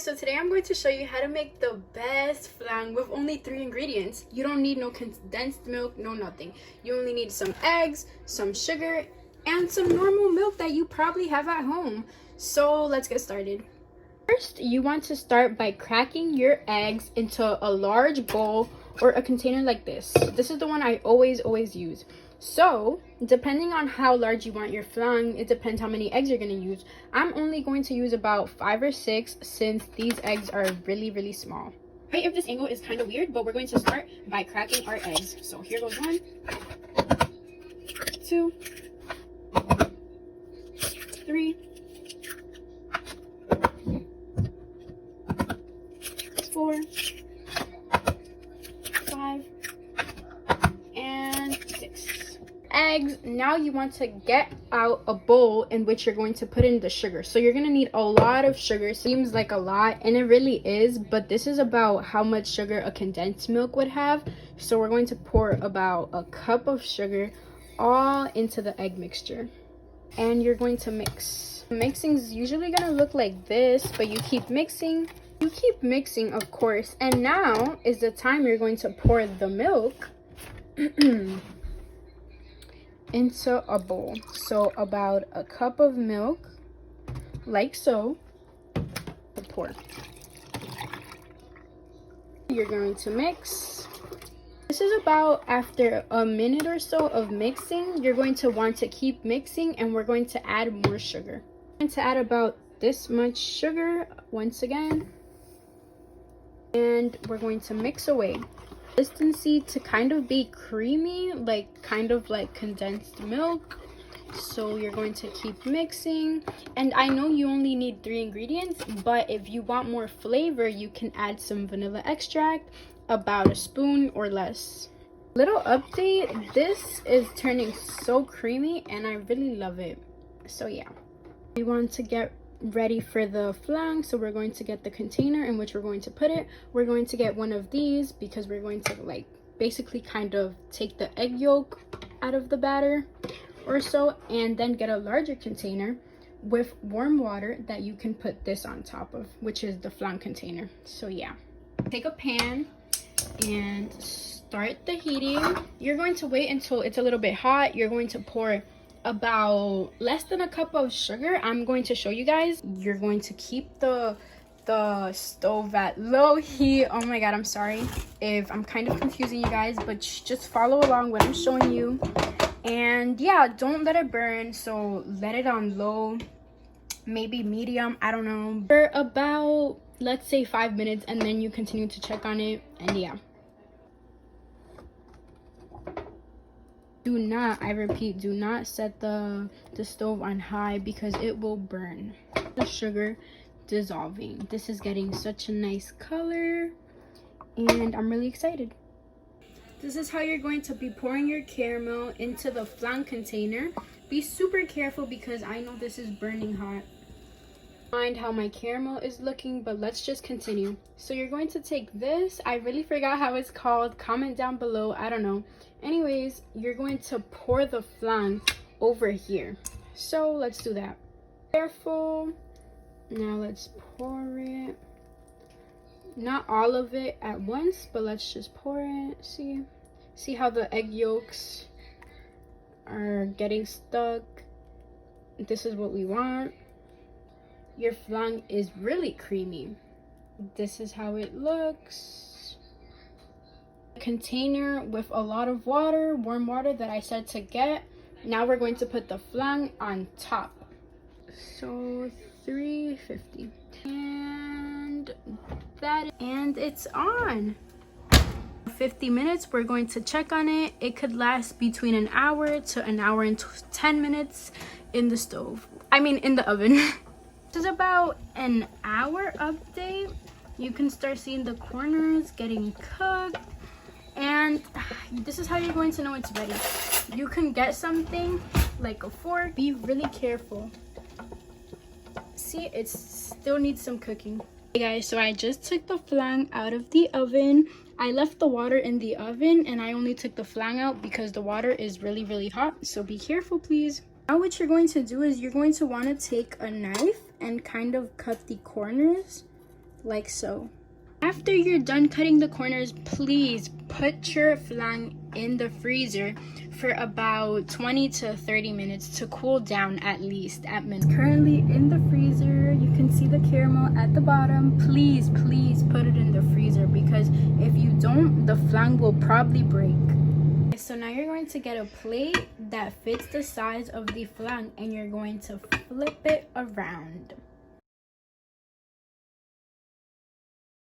So today I'm going to show you how to make the best flan with only 3 ingredients. You don't need no condensed milk, no nothing. You only need some eggs, some sugar, and some normal milk that you probably have at home. So let's get started. First, you want to start by cracking your eggs into a large bowl or a container like this. This is the one I always use. So, depending on how large you want your flan, it depends how many eggs you're going to use. I'm only going to use about 5 or 6 since these eggs are really small. Right, if this angle is kind of weird, but we're going to start by cracking our eggs. So here goes 1, 2, 3, 4, 5, and 6 eggs. Now you want to get out a bowl in which you're going to put in the sugar. So you're going to need a lot of sugar. Seems like a lot, and it really is, but this is about how much sugar a condensed milk would have. So we're going to pour about a cup of sugar all into the egg mixture, and you're going to mix. Mixing is usually going to look like this, but you keep mixing, of course. And now is the time you're going to pour the milk into a bowl. So about a cup of milk, like so, to pour. You're going to mix. This is about after a minute or so of mixing. You're going to want to keep mixing, and we're going to add more sugar. I'm going to add about this much sugar once again, and we're going to mix away. Consistency to kind of be creamy, kind of like condensed milk. So you're going to keep mixing, and I know you only need 3 ingredients, but if you want more flavor, you can add some vanilla extract, about a spoon or less. Little update, this is turning so creamy and I really love it. So yeah, we want to get ready for the flan, so we're going to get the container in which we're going to put it. We're going to get one of these because we're going to basically kind of take the egg yolk out of the batter or so, and then get a larger container with warm water that you can put this on top of, which is the flan container. So yeah, take a pan and start the heating. You're going to wait until it's a little bit hot. You're going to pour about less than a cup of sugar. I'm going to show you guys. You're going to keep the stove at low heat. Oh my god, I'm sorry if I'm kind of confusing you guys, but just follow along what I'm showing you. And yeah, don't let it burn, so let it on low, maybe medium, I don't know, for about, let's say, 5 minutes, and then you continue to check on it. And yeah, do not, I repeat, do not set the stove on high because it will burn. The sugar dissolving. This is getting such a nice color, and I'm really excited. This is how you're going to be pouring your caramel into the flan container. Be super careful because I know this is burning hot. Mind how my caramel is looking, but let's just continue. So you're going to take this, I really forgot how it's called, comment down below, I don't know. Anyways, you're going to pour the flan over here. So let's do that. Careful. Now let's pour it. Not all of it at once, but let's just pour it. See how the egg yolks are getting stuck? This is what we want. Your flan is really creamy. This is how it looks. A container with a lot of water, warm water that I said to get. Now we're going to put the flan on top. So 350. And it's on. 50 minutes, we're going to check on it. It could last between an hour to an hour and 10 minutes in the stove. I mean in the oven. This is about an hour update. You can start seeing the corners getting cooked, and this is how you're going to know it's ready. You can get something like a fork. Be really careful. See, it still needs some cooking. Hey guys, so I just took the flan out of the oven. I left the water in the oven and I only took the flan out because the water is really hot, so be careful please. Now what you're going to do is you're going to want to take a knife and kind of cut the corners like so. After you're done cutting the corners, please put your flan in the freezer for about 20 to 30 minutes to cool down, at least, at minimum. Currently in the freezer, you can see the caramel at the bottom. Please put it in the freezer, because if you don't, the flan will probably break. So now you're going to get a plate that fits the size of the flan, and you're going to flip it around.